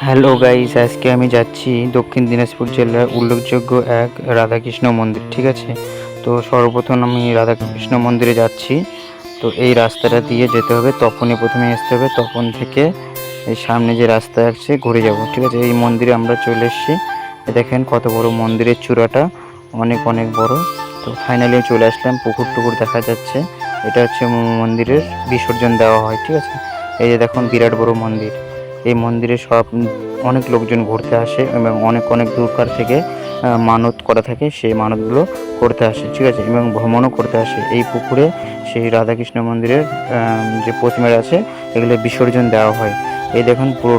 Hello guys, আজকে আমি যাচ্ছি দক্ষিণ দিনাজপুর জেলার উল্লেখযোগ্য এক রাধাকৃষ্ণ মন্দির। ঠিক আছে, তো সর্বপ্রথম আমি রাধাকৃষ্ণ মন্দিরে যাচ্ছি। তো এই রাস্তাটা দিয়ে যেতে হবে, তপনে প্রথমে আসতে হবে, তপন থেকে এই সামনে যে রাস্তা আছে ঘুরে যাব। ঠিক আছে, এই মন্দিরে আমরা চলে এসেছি। দেখেন কত বড় মন্দিরের চূড়াটা, অনেক অনেক বড়। তো ফাইনালি চলে আসলাম, পুকুর টুকুর দেখা যাচ্ছে। এটা হচ্ছে মন্দিরের বিসর্জন দেওয়া হয়। ঠিক আছে, এই যে দেখুন বিরাট বড় মন্দির। এই মন্দিরে অনেক লোকজন ঘুরতে আসে এবং অনেক অনেক দূরকার থেকে মানত করা থাকে, সেই মানতগুলো করতে আসে। ঠিক আছে, এবং ভ্রমণও করতে আসে এই পুকুরে। সেই রাধাকৃষ্ণ মন্দিরের যে প্রতিমা আছে এগুলো বিসর্জন দেওয়া হয়। এই দেখুন পুরো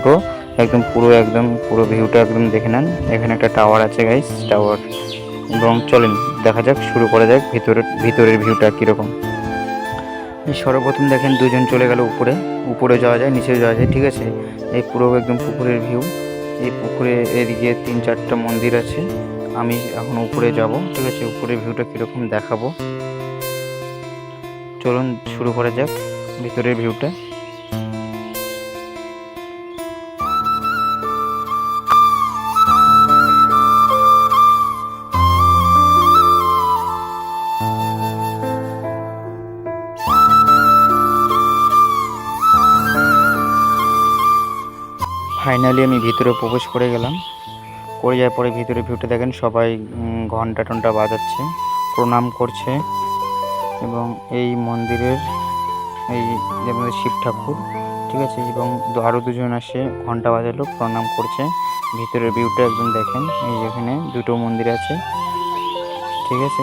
ভিউটা একদম দেখে নেন। এখানে একটা টাওয়ার আছে গাইস, টাওয়ার। এবং চলেন দেখা যাক, শুরু করা যাক ভিতরের ভিউটা কীরকম। সর্বপ্রথম দেখেন দুজন চলে গেল উপরে, উপরে যাওয়া যায়, নিচে যাওয়া যায়। ঠিক আছে, এই পুরো একদম পুকুরের ভিউ। এই পুকুরে এদিকে 3-4টা মন্দির আছে। আমি এখন উপরে যাব। ঠিক আছে, উপরের ভিউটা কীরকম দেখাবো, চলুন শুরু করা যাক ভিতরের ভিউটা। ফাইনালি আমি ভিতরে প্রবেশ করে গেলাম। করে যাওয়ার পরে ভিতরে ভিউটা দেখেন, সবাই ঘন্টা টন্টা বাজাচ্ছে, প্রণাম করছে। এবং এই মন্দিরের এই যেমন শিব ঠাকুর। ঠিক আছে, এবং আরও দুজন আসে, ঘন্টা বাজালো, প্রণাম করছে। ভিতরের ভিউটা একদম দেখেন, এই যেখানে দুটো মন্দির আছে। ঠিক আছে,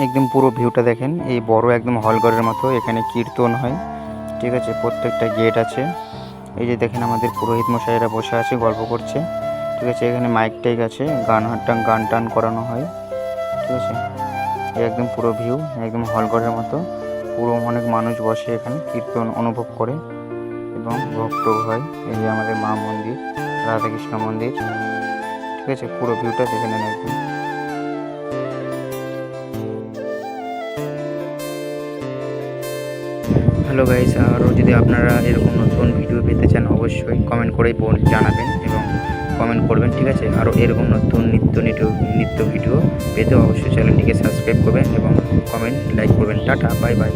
একদম পুরো ভিউটা দেখেন। এই বড় একদম হলঘরের মতো, এখানে কীর্তন হয়। ঠিক আছে, প্রত্যেকটা গেট আছে। এই যে দেখেন আমাদের পুরোহিত মশাইরা বসে আছে, গল্প করছে। ঠিক আছে, এখানে মাইক টাইক আছে, গান টান করানো হয়। ঠিক আছে, এই একদম পুরো ভিউ একদম হলঘরের মতো। পুরো অনেক মানুষ বসে এখানে, কীর্তন অনুভব করে এবং ভক্ত হয়। এই যে আমাদের মা মন্দির, রাধাকৃষ্ণ মন্দির। ঠিক আছে, পুরো ভিউটা দেখে নেন একদম। হ্যালো গাইস, আরও যদি আপনারা এরকম নতুন ভিডিও পেতে চান অবশ্যই কমেন্ট করে জানাবেন এবং কমেন্ট করবেন। ঠিক আছে, আরও এরকম নতুন নিত্য ভিডিও পেতে অবশ্যই চ্যানেলটিকে সাবস্ক্রাইব করবেন এবং কমেন্ট লাইক করবেন। Tata, bye bye.